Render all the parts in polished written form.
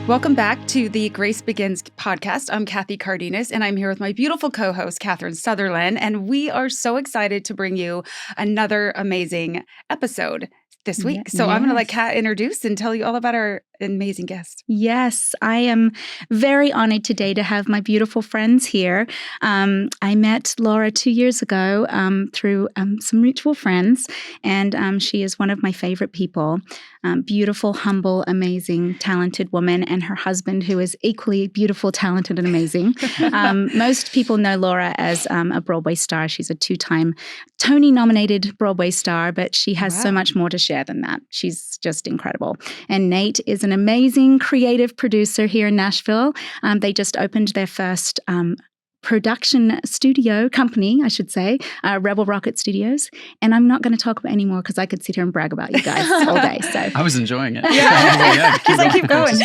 Welcome back to the Grace Begins podcast. I'm Kathy Cardenas, and I'm here with my beautiful co-host, Catherine Sutherland, and we are so excited to bring you another amazing episode this week. So I'm going to let Kat introduce and tell you all about our amazing guest. Yes, I am very honored today to have my beautiful friends here. I met Laura 2 years ago through some mutual friends, and she is one of my favorite people. Beautiful, humble, amazing, talented woman, and her husband, who is equally beautiful, talented, and amazing. Most people know Laura as a Broadway star. She's a 2-time Tony-nominated Broadway star, but she has so much more to share than that. She's just incredible. And Nate is an amazing creative producer here in Nashville. They just opened their first production studio company, I should say, Rebel Rocket Studios. And I'm not going to talk about any more because I could sit here and brag about you guys all day. So I was enjoying it. Keep going.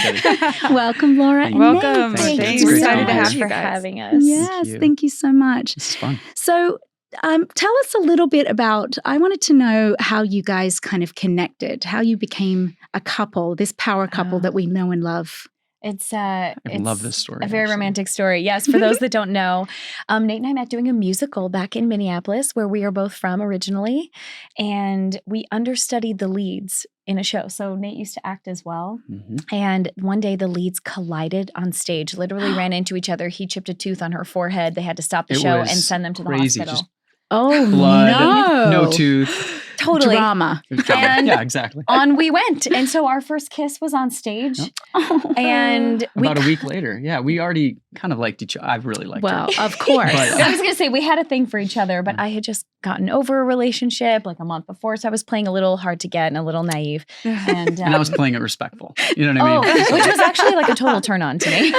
Welcome, Laura. And Welcome. Nate. Thank you. It's Excited to great have you for guys. having us. Yes, thank you so much. This is fun. So tell us a little bit about, I wanted to know how you guys kind of connected, how you became a couple, this power couple that we know and love. I love this story. A very romantic story. Yes, for those that don't know, Nate and I met doing a musical back in Minneapolis, where we are both from originally, and we understudied the leads in a show. So Nate used to act as well. Mm-hmm. And one day the leads collided on stage, literally ran into each other. He chipped a tooth on her forehead. They had to stop the show and send them to the hospital. Just Oh, blood, no tooth. Totally. Drama. And yeah, exactly. on we went. And so our first kiss was on stage. Oh. And About a week later. Yeah, we already kind of liked each other. I really liked her. Well, of course. But, I was going to say we had a thing for each other, but I had just gotten over a relationship like a month before. So I was playing a little hard to get and a little naive. And I was playing it respectful. You know what I mean? Which was actually like a total turn on to me.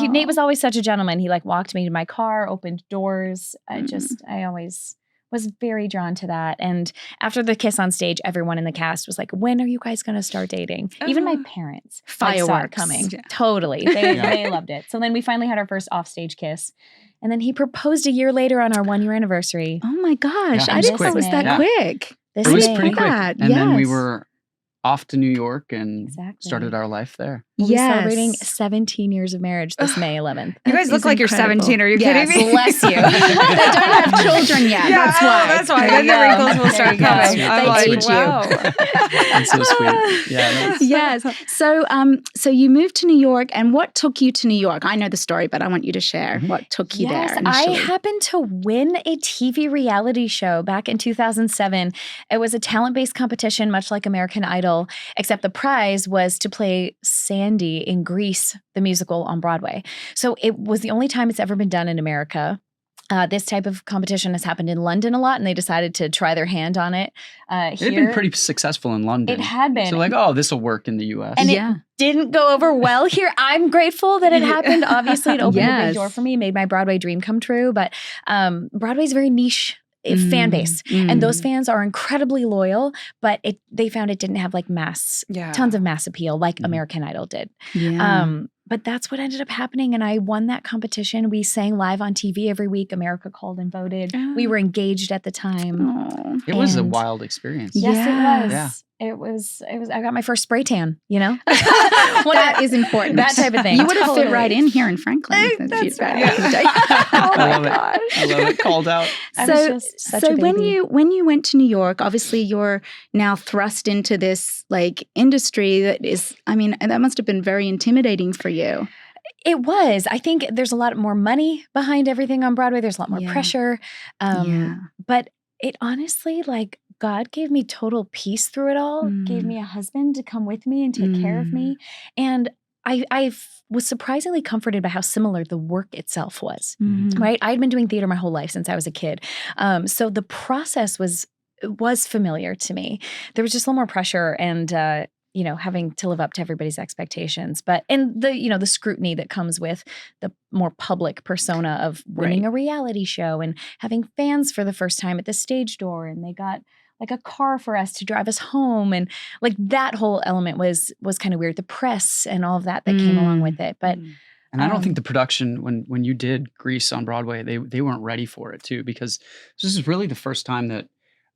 Nate was always such a gentleman. He like walked me to my car, opened doors. I always was very drawn to that. And after the kiss on stage, everyone in the cast was like, when are you guys going to start dating? Even my parents saw it coming. Yeah. Totally. They loved it. So then we finally had our first offstage kiss. And then he proposed a year later on our 1-year anniversary. Oh my gosh. Yeah, I it was didn't know it was quick. that Yeah. quick. This It was May. pretty quick. that. And then we Yes. were off to New York and Exactly. started our life there. We'll be Yes. celebrating 17 years of marriage this May 11th. You guys That look is like you're incredible. 17. Are you Yes. kidding me? Bless you. They don't have children yet. That's why. That's why. There Then you the go. wrinkles will There start you go. coming. I'm They like, age you. wow. That's so sweet. Yeah. Yes. So you moved to New York, and what took you to New York? I know the story, but I want you to share what took you there I initially. happened to win a TV reality show back in 2007. It was a talent-based competition, much like American Idol, except the prize was to play Sandy in Grease, the musical on Broadway. So it was the only time it's ever been done in America. This type of competition has happened in London a lot, and they decided to try their hand on it here. They've been pretty successful in London. It had been. So like, oh, this will work in the U.S. And Yeah. it didn't go over well here. I'm grateful that it happened. Obviously, it opened a Yes. big door for me, made my Broadway dream come true. But Broadway's very niche fan base. And those fans are incredibly loyal, but they found it didn't have like tons of mass appeal like American Idol did. Yeah. But that's what ended up happening. And I won that competition. We sang live on TV every week. America called and voted. We were engaged at the time. Oh. It was a And- wild experience. Yes, Yes. it was. Yeah. It was, I got my first spray tan, you know? That is important. That type of thing. You would have fit Totally. right in here in Franklin. That's right. back in the day. Oh I my love it. I love it. Called out. I was just such a when baby. you went to New York, obviously you're now thrust into this like industry that is, I mean, that must have been very intimidating for you. It was. I think there's a lot more money behind everything on Broadway. There's a lot more Yeah. pressure. Yeah. But it honestly, like, God gave me total peace through it all, gave me a husband to come with me and take care of me. And I was surprisingly comforted by how similar the work itself was, right? I'd been doing theater my whole life since I was a kid. So the process was familiar to me. There was just a little more pressure and, having to live up to everybody's expectations, and the scrutiny that comes with the more public persona of winning a reality show and having fans for the first time at the stage door. And they got like a car for us to drive us home. And like that whole element was kind of weird. The press and all of that came along with it. But And I don't think the production, when you did Grease on Broadway, they weren't ready for it too, because this is really the first time that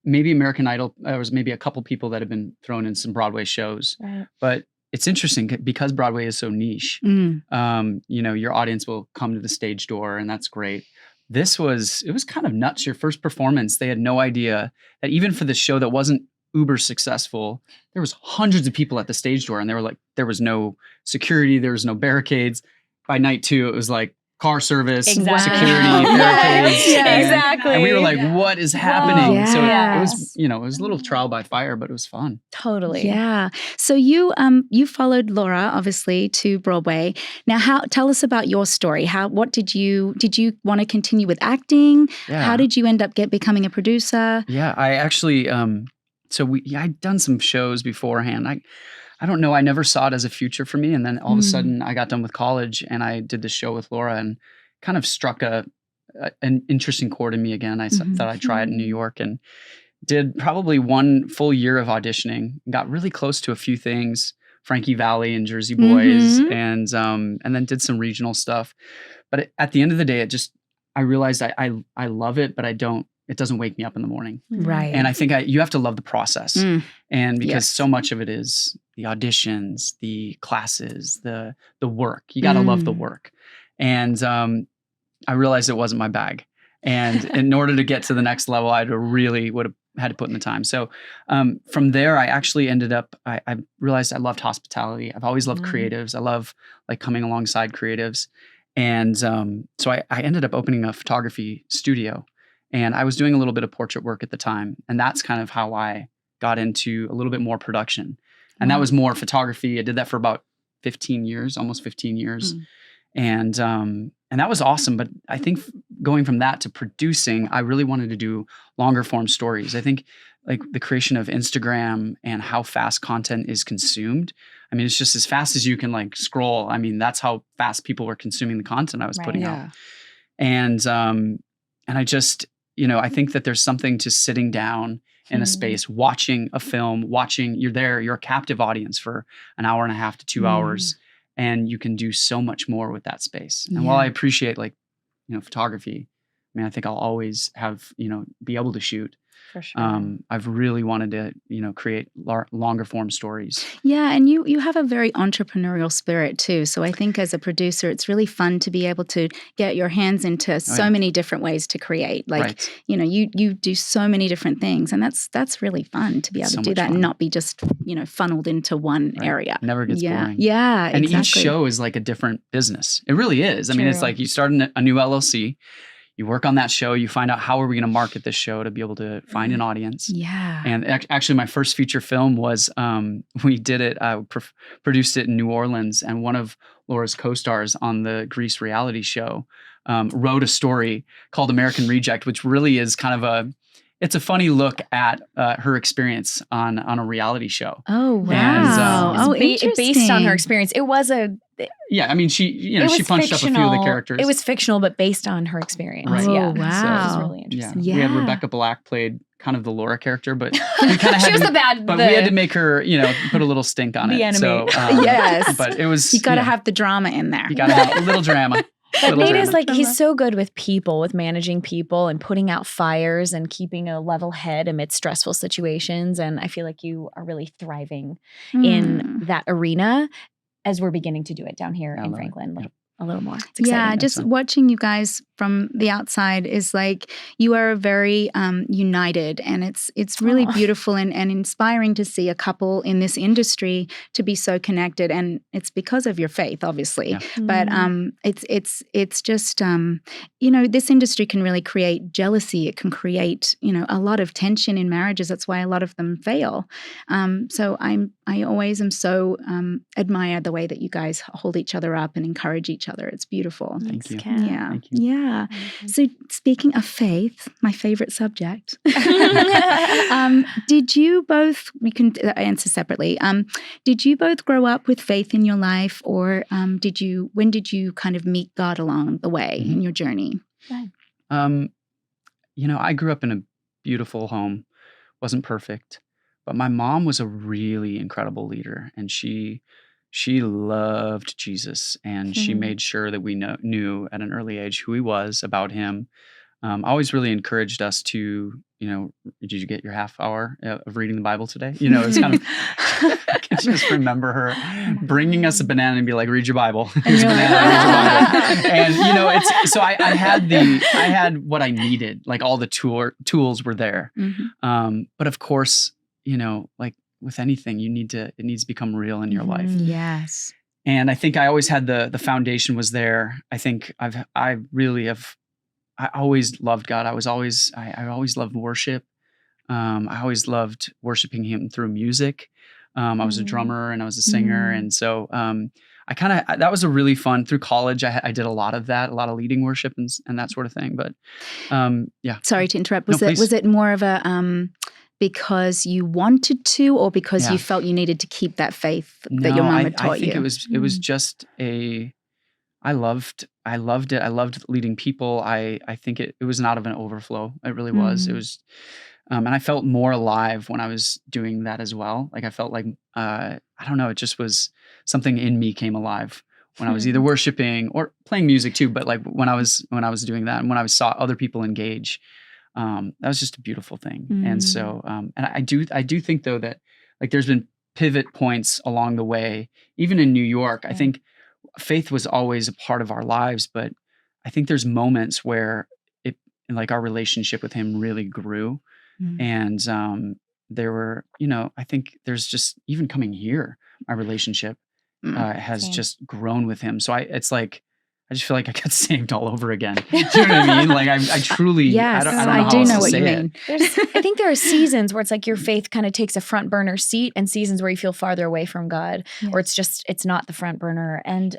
maybe American Idol, there was maybe a couple people that had been thrown in some Broadway shows, right. but it's interesting because Broadway is so niche. Your audience will come to the stage door, and that's great. It was kind of nuts. Your first performance, they had no idea that even for the show that wasn't uber successful, there was hundreds of people at the stage door, and they were like, there was no security, there was no barricades. By night 2, it was like car service, Exactly. security, barricades. Exactly. And we were like, what is happening? Wow. So Yes. it was, it was a little trial by fire, but it was fun. Totally. Yeah. So you followed Laura obviously to Broadway. Now, tell us about your story. Did you want to continue with acting? Yeah. How did you end up becoming a producer? Yeah, I actually, I'd done some shows beforehand. I don't know. I never saw it as a future for me. And then all of a sudden I got done with college and I did this show with Laura and kind of struck an interesting chord in me again. I thought I'd try it in New York and did probably 1 full year of auditioning, got really close to a few things, Frankie Valli and Jersey Boys, and then did some regional stuff. But at the end of the day, I realized I love it, but it doesn't wake me up in the morning. Right. And I think you have to love the process. And because so much of it is the auditions, the classes, the work. You got to love the work. And I realized it wasn't my bag. And in order to get to the next level, would have had to put in the time. So from there, I actually ended up, I realized I loved hospitality. I've always loved creatives. I love like coming alongside creatives. And so I ended up opening a photography studio. And I was doing a little bit of portrait work at the time. And that's kind of how I got into a little bit more production. And that was more photography. I did that for about 15 years, almost 15 years. And that was awesome. But I think going from that to producing, I really wanted to do longer form stories. I think like the creation of Instagram and how fast content is consumed. I mean, it's just as fast as you can like scroll. I mean, that's how fast people were consuming the content I was putting out. And I just, I think that there's something to sitting down in a space, watching a film, you're a captive audience for an hour and a half to 2 hours. And you can do so much more with that space. And while I appreciate photography, I mean, I think I'll always have, be able to shoot. For sure. I've really wanted to, create longer form stories. Yeah, and you have a very entrepreneurial spirit too. So I think as a producer, it's really fun to be able to get your hands into so many different ways to create. Like, you do so many different things, and that's really fun to be able to do that and not be just, funneled into one area. Never gets boring. Yeah, and exactly. each show is like a different business. It really is. I mean, it's like you start a new LLC. You work on that show, you find out how are we going to market this show to be able to find an audience. Yeah. And actually my first feature film was, we did it, I produced it in New Orleans, and one of Laura's co-stars on the Grease reality show wrote a story called American Reject, which really is kind of it's a funny look at her experience on a reality show. Oh, wow. And, interesting. Based on her experience. It was yeah, I mean, she punched up a few of the characters. It was fictional, but based on her experience. Right. Oh, Yeah. wow. So it was really interesting. We had Rebecca Black played kind of the Laura character, but we kind of had she was the bad. But we had to make her, put a little stink on it. The enemy. So, yes. But it was. You got to have the drama in there. You got to have a little drama. But Nate is like, he's so good with people, with managing people and putting out fires and keeping a level head amidst stressful situations. And I feel like you are really thriving in that arena as we're beginning to do it down here in Franklin a little more. It's exciting. Yeah, just watching you guys from the outside is like you are very united, and it's really beautiful and inspiring to see a couple in this industry to be so connected, and it's because of your faith, obviously. Yeah. But it's just this industry can really create jealousy. It can create a lot of tension in marriages. That's why a lot of them fail. So I always am so admire the way that you guys hold each other up and encourage each other. It's beautiful. Thank you. Yeah. Thank you. Yeah. So speaking of faith, my favorite subject, did you both, we can answer separately, did you both grow up with faith in your life, or when did you kind of meet God along the way in your journey? I grew up in a beautiful home, wasn't perfect, but my mom was a really incredible leader, and she loved Jesus, and she made sure that we knew at an early age who he was, about him. I always really encouraged us to, did you get your half hour of reading the Bible today? It's kind of, I can just remember her bringing us a banana and be like, read your Bible. Here's a banana, read your Bible. And, so I had what I needed, like all the tools were there. But of course, like with anything, it needs to become real in your life. Yes. And I think I always had the foundation was there. I think I always loved God. I always loved worship. I always loved worshiping Him through music. I was a drummer and I was a singer. And so that was a really fun, through college, I did a lot of that, a lot of leading worship and that sort of thing. But yeah. Sorry to interrupt. Was it more of a, because you wanted to, or because you felt you needed to keep that faith that your mom had taught you? I think it was just I loved it. I loved leading people. I think it was not of an overflow. It really was. It was, and I felt more alive when I was doing that as well. Like I felt like, I don't know, it just was something in me came alive when I was either worshiping or playing music too. But like when I was doing that and when I saw other people engage, that was just a beautiful thing. And so, and I do think though that like there's been pivot points along the way, even in New York. I think faith was always a part of our lives, but I think there's moments where like our relationship with Him really grew. And there were, I think there's just, even coming here, my relationship has just grown with Him. So it's like, I just feel like I got saved all over again. Do you know what I mean? Like I truly, yes, I don't know how else to say it. I think there are seasons where it's like your faith kind of takes a front burner seat, and seasons where you feel farther away from God, or it's not the front burner. And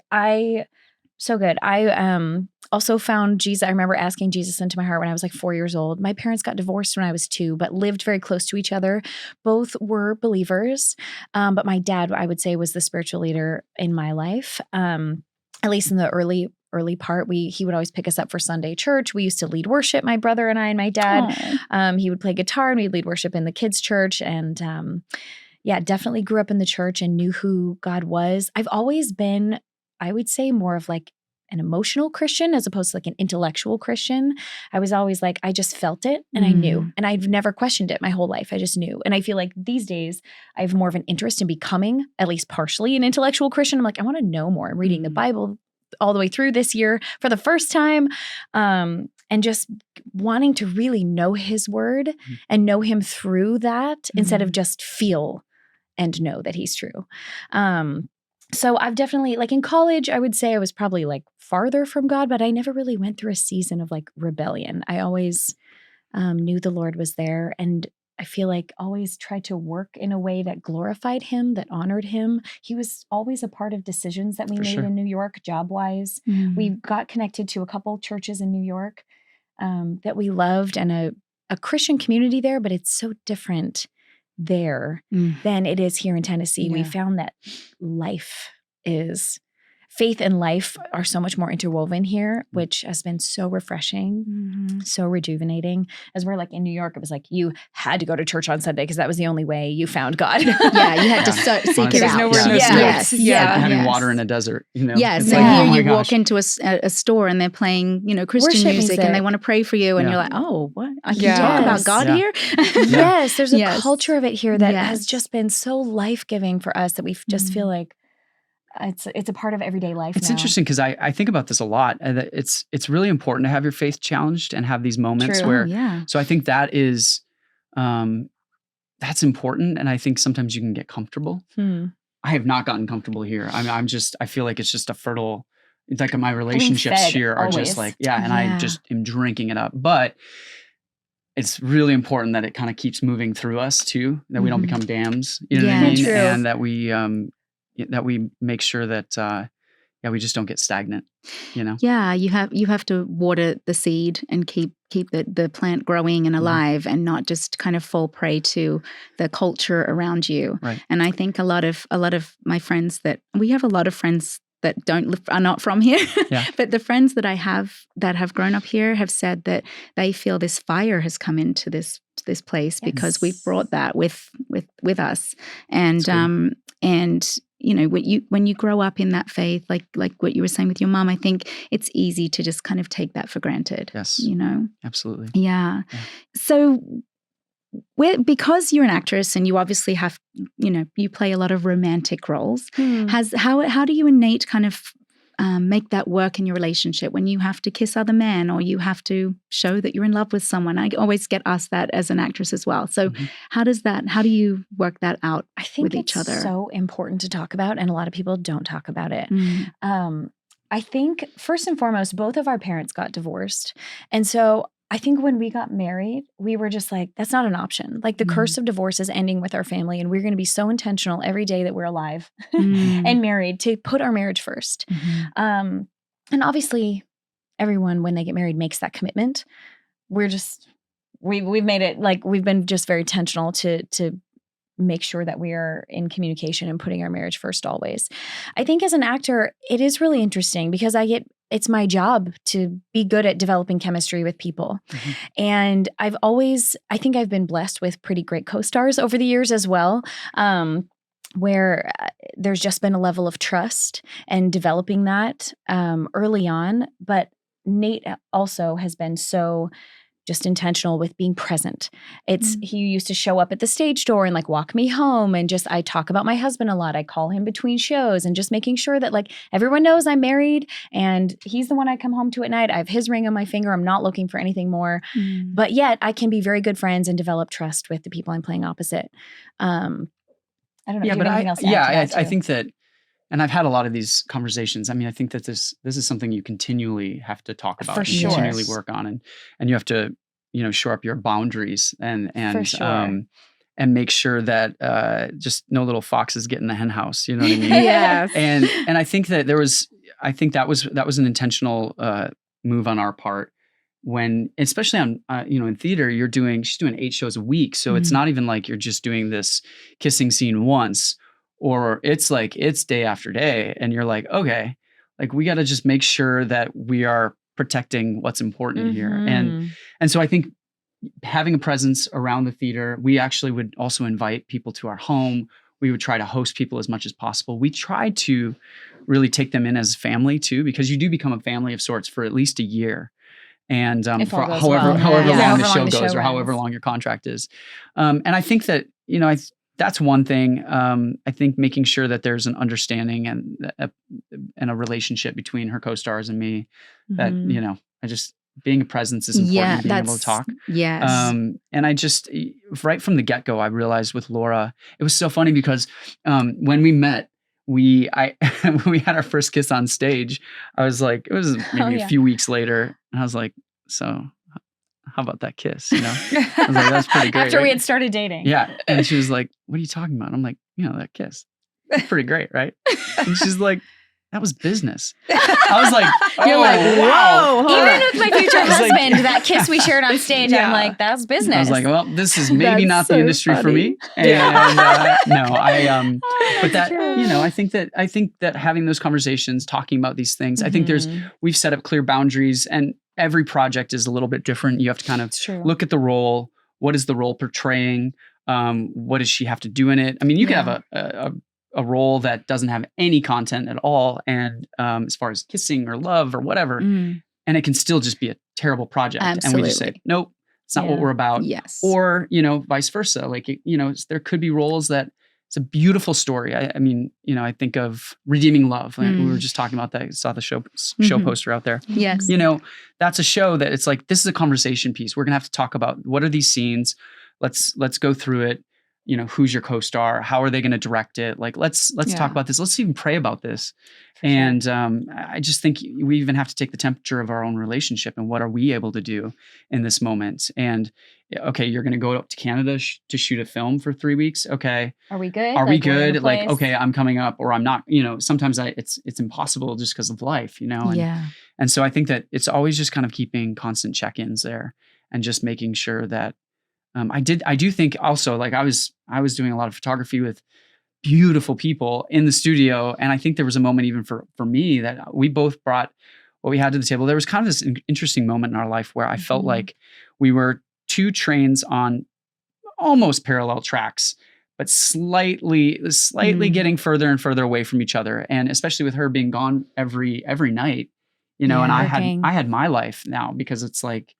so good. I also found Jesus. I remember asking Jesus into my heart when I was like 4 years old. My parents got divorced when I was 2, but lived very close to each other. Both were believers. But my dad, I would say, was the spiritual leader in my life. At least in the early part, he would always pick us up for Sunday church. We used to lead worship, my brother and I and my dad. He would play guitar and we'd lead worship in the kids' church. And definitely grew up in the church and knew who God was. I've always been, I would say, more of like an emotional Christian as opposed to like an intellectual Christian. I was always like, I just felt it and I knew. And I've never questioned it my whole life. I just knew. And I feel like these days I have more of an interest in becoming at least partially an intellectual Christian. I'm like, I want to know more. I'm reading the Bible all the way through this year for the first time. And just wanting to really know His word and know Him through that instead of just feel and know that He's true. So I've definitely, like in college, I would say I was probably like farther from God, but I never really went through a season of like rebellion. I always knew the Lord was there, and I feel like always tried to work in a way that glorified Him, that honored Him. He was always a part of decisions that we made in New York, job-wise. We got connected to a couple churches in New York that we loved, and a Christian community there, but it's so different there than it is here in Tennessee. We found that faith and life are so much more interwoven here, which has been so refreshing, so rejuvenating. As we're like in New York, it was like you had to go to church on Sunday because that was the only way you found God. You had to seek it out. Having water in a desert, Yes, and here you walk into a store and they're playing, Christian music and they want to pray for you, and you're like, oh, what? I can talk about God here? Yes, there's a culture of it here that has just been so life-giving for us that we just feel like it's a part of everyday life. It's interesting because I think about this a lot. It's really important to have your faith challenged and have these moments where. So I think that is, that's important, and I think sometimes you can get comfortable. I have not gotten comfortable here. I feel like it's just a fertile. It's like my relationships here are always. Just like and I just am drinking it up, but. It's really important that it kind of keeps moving through us too. That we don't become dams. You know what I mean? True. And that we make sure that we just don't get stagnant, Yeah, you have to water the seed and keep the plant growing and alive, and not just kind of fall prey to the culture around you. Right. And I think a lot of my friends we have a lot of friends that are not from here, but the friends that I have that have grown up here have said that they feel this fire has come into this place because we've brought that with us, and when you grow up in that faith, like what you were saying with your mom, I think it's easy to just kind of take that for granted. Yes. Absolutely. Yeah. So because you're an actress and you obviously have, you play a lot of romantic roles, how do you innate kind of make that work in your relationship when you have to kiss other men or you have to show that you're in love with someone? I always get asked that as an actress as well. So how do you work that out with each other? I think it's so important to talk about, and a lot of people don't talk about it. I think first and foremost, both of our parents got divorced. And so I think when we got married, we were just like, that's not an option. Like the curse of divorce is ending with our family, and we're going to be so intentional every day that we're alive and married to put our marriage first. And obviously everyone, when they get married, makes that commitment. We've made it, like, we've been just very intentional to make sure that we are in communication and putting our marriage first always. I think as an actor, it is really interesting because it's my job to be good at developing chemistry with people. And I think I've been blessed with pretty great co-stars over the years as well, where there's just been a level of trust and developing that early on. But Nate also has been so just intentional with being present. He used to show up at the stage door and like walk me home, and I talk about my husband a lot. I call him between shows and just making sure that like everyone knows I'm married and he's the one I come home to at night. I have his ring on my finger. I'm not looking for anything more, but yet I can be very good friends and develop trust with the people I'm playing opposite. I don't know if you have anything else to add to that I think that, and I've had a lot of these conversations. I mean, I think that this is something you continually have to talk about, For sure. continually work on, and you have to, shore up your boundaries and make sure that just no little foxes get in the hen house. You know what I mean? Yes. And I think that that was an intentional move on our part. When, especially on, in theater, she's doing 8 shows a week. So it's not even like you're just doing this kissing scene once, or it's like, it's day after day. And you're like, okay, like we got to just make sure that we are protecting what's important here. And so I think having a presence around the theater, we actually would also invite people to our home. We would try to host people as much as possible. We try to really take them in as family too, because you do become a family of sorts for at least a year. And for however long the show goes, or however long your contract is. And I think that, that's one thing. I think making sure that there's an understanding and a relationship between her co-stars and me, that, being a presence is important, being able to talk. Yes. And I just, right from the get-go, I realized with Laura, it was so funny because when we met, when we had our first kiss on stage, I was like, it was maybe a few weeks later, and I was like, so how about that kiss? I was like, that's pretty great. After we had started dating. Yeah. And she was like, what are you talking about? I'm like, that kiss. That's pretty great, right? And she's like, that was business. I was like, you're like, wow. Even with my future husband, that kiss we shared on stage, I'm like, that's business. I was like, well, this is maybe not the industry for me. And but that, I think that having those conversations, talking about these things, I think we've set up clear boundaries, and every project is a little bit different. You have to kind of look at the role. What is the role portraying? What does she have to do in it? I mean, you can have a role that doesn't have any content at all, and as far as kissing or love or whatever, and it can still just be a terrible project. Absolutely. And we just say, nope, it's not what we're about. Yes. Or, vice versa. Like, there could be roles that it's a beautiful story. I mean, I think of Redeeming Love. Like we were just talking about that. I saw the show poster out there. Yes. That's a show that it's like, this is a conversation piece. We're going to have to talk about, what are these scenes? Let's go through it. Who's your co-star? How are they going to direct it? Like, let's talk about this. Let's even pray about this. And I just think we even have to take the temperature of our own relationship and what are we able to do in this moment? And okay, you're going to go up to Canada to shoot a film for 3 weeks. Okay. Are we good? Are we good? Like, okay, I'm coming up, or I'm not, sometimes it's impossible just because of life, And so I think that it's always just kind of keeping constant check-ins there and just making sure that I do think also, like I was doing a lot of photography with beautiful people in the studio. And I think there was a moment even for me that we both brought what we had to the table. There was kind of this interesting moment in our life where I felt like we were 2 trains on almost parallel tracks, but slightly getting further and further away from each other. And especially with her being gone every night, and I had my life now, because it's like,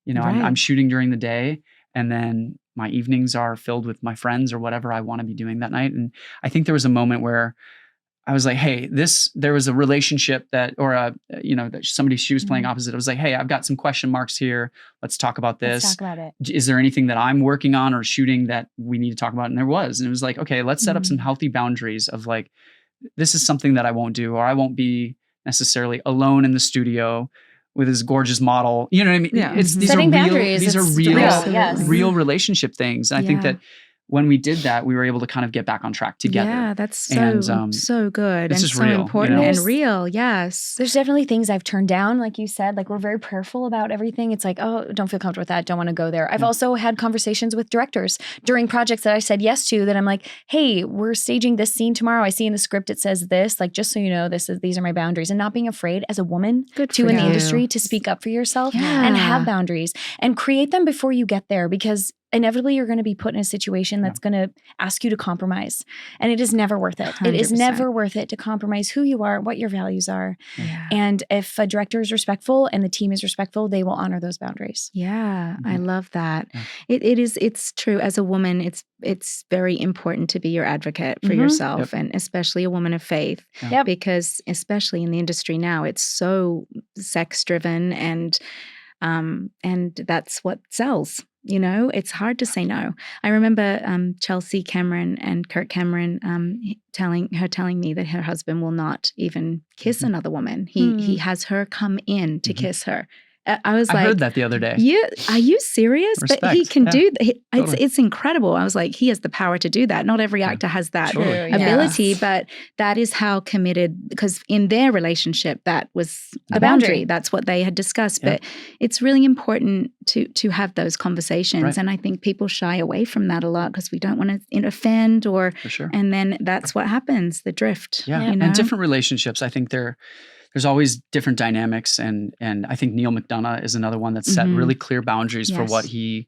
I'm shooting during the day, and then my evenings are filled with my friends or whatever I want to be doing that night. And I think there was a moment where I was like, hey, there was a relationship that somebody she was playing opposite. I was like, hey, I've got some question marks here. Let's talk about this. Let's talk about it. Is there anything that I'm working on or shooting that we need to talk about? And there was. And it was like, okay, let's set up some healthy boundaries of like, this is something that I won't do, or I won't be necessarily alone in the studio with his gorgeous model. You know what I mean? Yeah. These are real relationship things. And I think that when we did that, we were able to kind of get back on track together. Yeah, that's so good. It's and just so real, important and real. Yes. There's definitely things I've turned down, like you said. Like, we're very prayerful about everything. It's like, oh, don't feel comfortable with that. Don't want to go there. I've also had conversations with directors during projects that I said yes to, that I'm like, hey, we're staging this scene tomorrow. I see in the script it says this. Like, just so you know, these are my boundaries. And not being afraid as a woman in the industry to speak up for yourself and have boundaries and create them before you get there, because inevitably you're going to be put in a situation that's going to ask you to compromise. And it is never worth it. 100%. It is never worth it to compromise who you are, what your values are. Yeah. And if a director is respectful and the team is respectful, they will honor those boundaries. Yeah, I love that. Yeah. It's true. As a woman, it's very important to be your advocate for yourself, and especially a woman of faith, because especially in the industry now, it's so sex driven, and that's what sells. It's hard to say no. I remember Chelsea Cameron and Kirk Cameron telling me that her husband will not even kiss another woman. He has her come in to kiss her. I was like, I heard that the other day. Yeah, are you serious? Respect. But he can do that. It's incredible. I was like, he has the power to do that. Not every actor has that ability, but that is how committed, because in their relationship, that was the boundary. That's what they had discussed. Yeah. But it's really important to have those conversations. Right. And I think people shy away from that a lot because we don't want to offend and then that's what happens, the drift. Yeah. And different relationships, I think there's always different dynamics, and I think Neil McDonough is another one that's set really clear boundaries for what he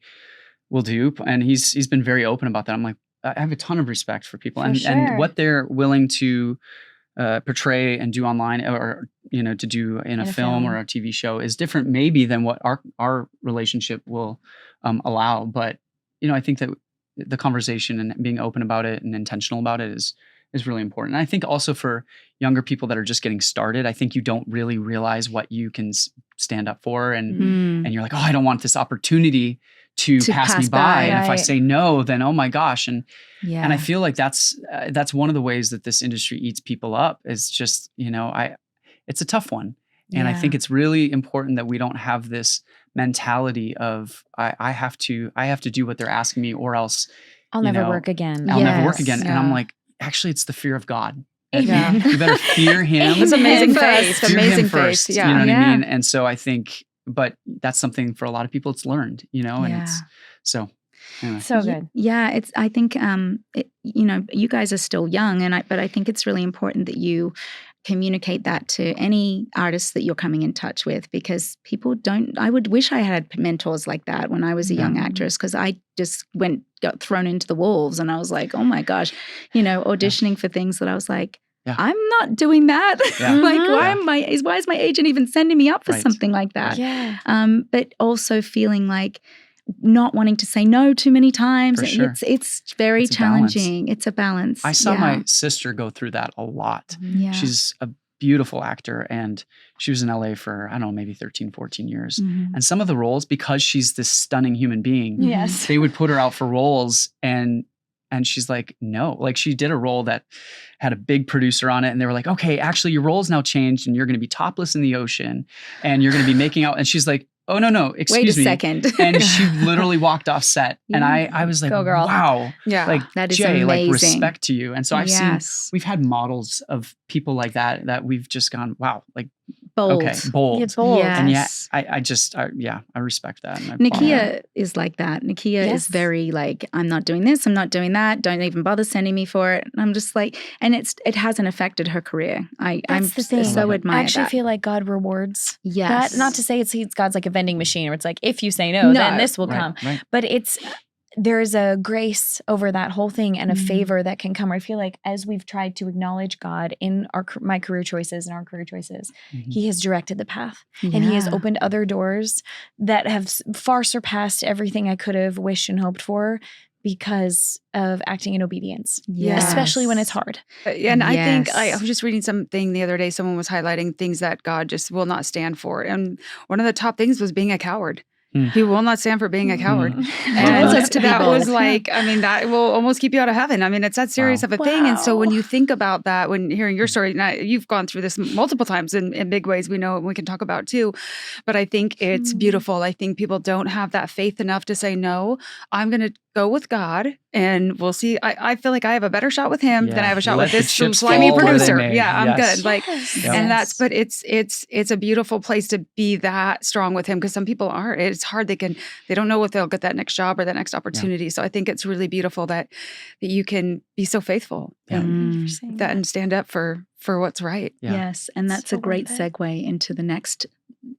will do, and he's been very open about that. I'm like, I have a ton of respect for people and what they're willing to portray and do online, or to do in a film or a TV show is different maybe than what our relationship will allow. But I think that the conversation and being open about it and intentional about it is really important. And I think also for younger people that are just getting started, I think you don't really realize what you can stand up for. And you're like, oh, I don't want this opportunity to pass me by. And if I say no, then, oh my gosh. And I feel like that's one of the ways that this industry eats people up, is just, it's a tough one. And I think it's really important that we don't have this mentality of, I have to do what they're asking me, or else I'll never work again. I'll never work again. And I'm like, actually, it's the fear of God. You better fear him. It's amazing faith. Amazing faith. Yeah. You know what I mean? And so I think, but that's something for a lot of people it's learned, and it's so. Anyway. So good. Yeah, I think you guys are still young, but I think it's really important that you communicate that to any artists that you're coming in touch with, because people don't. I would wish I had mentors like that when I was a young actress, because I just got thrown into the wolves, and I was like, oh my gosh, auditioning for things that I was like, I'm not doing that. Like, why is my agent even sending me up for something like that? Yeah. But also feeling like not wanting to say no too many times. For sure. It's very challenging. It's a balance. I saw my sister go through that a lot. Yeah. She's a beautiful actor, and she was in LA for, I don't know, maybe 13, 14 years. And some of the roles, because she's this stunning human being, they would put her out for roles, and she's like, no. Like, she did a role that had a big producer on it, and they were like, okay, actually your role's now changed, and you're going to be topless in the ocean, and you're going to be making out. And she's like, oh, no, excuse me. Wait a second. And she literally walked off set. And I was like, go girl. Wow. Yeah. Like, that is Jay, amazing. Like, respect to you. And so we've had models of people like that we've just gone, wow, like, bold. Okay, bold. It's bold. Yes. And I respect that. Nakia is like that. Nakia is very like, I'm not doing this, I'm not doing that, don't even bother sending me for it. And I'm just like, and it hasn't affected her career. I'm the thing. So admire I actually feel like God rewards that. Not to say it's God's like a vending machine where it's like, if you say no, then this will come. Right. But it's there's a grace over that whole thing and a favor that can come. I feel like as we've tried to acknowledge God in my career choices and our career choices, he has directed the path and he has opened other doors that have far surpassed everything I could have wished and hoped for because of acting in obedience, especially when it's hard. And I think I was just reading something the other day. Someone was highlighting things that God just will not stand for. And one of the top things was being a coward. He will not stand for being a coward. And that was like, I mean, that will almost keep you out of heaven. I mean, it's that serious of a thing. And so when you think about that, when hearing your story, now you've gone through this multiple times in big ways, we know, and we can talk about too. But I think it's beautiful. I think people don't have that faith enough to say, no, I'm going to go with God and we'll see. I feel like I have a better shot with him than I have a shot with this slimy producer. I'm good. Like, and but it's a beautiful place to be that strong with him, because some people aren't. It's hard. They don't know if they'll get that next job or that next opportunity. So I think it's really beautiful that you can be so faithful and stand up for what's right. Yes. And that's a great segue into the next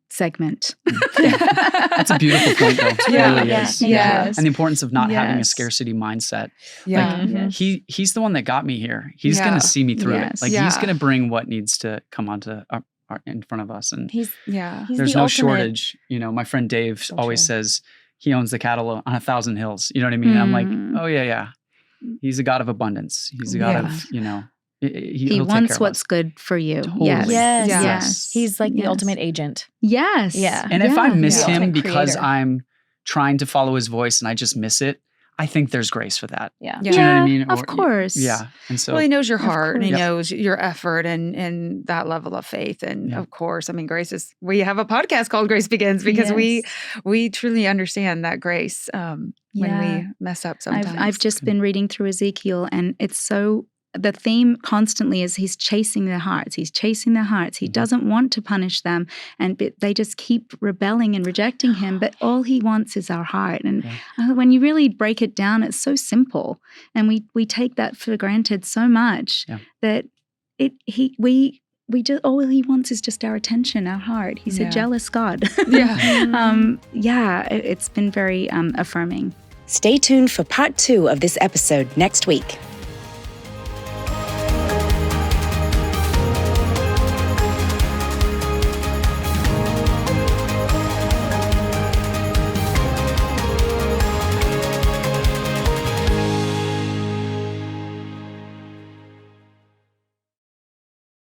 segment. That's a beautiful point, though. It really is. Yes. And the importance of not having a scarcity mindset. Like, he's the one that got me here. He's going to see me through it. Like, he's going to bring what needs to come onto in front of us. And he's there's no shortage. You know, my friend Dave always says he owns the cattle on 1,000 hills. You know what I mean? And I'm like, oh yeah. He's a God of abundance. He's a God of, you know, he wants what's good for you. Totally. Yes. He's like the ultimate agent. Yes. Yeah. And if I miss him because I'm trying to follow his voice and I just miss it, I think there's grace for that. Yeah. Do you know what I mean? Of course. Yeah. And so, well, he knows your heart and he knows your effort and that level of faith. And of course, I mean, we have a podcast called Grace Begins because we truly understand that grace when we mess up sometimes. I've just been reading through Ezekiel, and it's so, the theme constantly is he's chasing their hearts. He's chasing their hearts. He doesn't want to punish them, and they just keep rebelling and rejecting him. But all he wants is our heart. And when you really break it down, it's so simple, and we take that for granted so much that we just, all he wants is just our attention, our heart. He's a jealous God. It's been very affirming. Stay tuned for part 2 of this episode next week.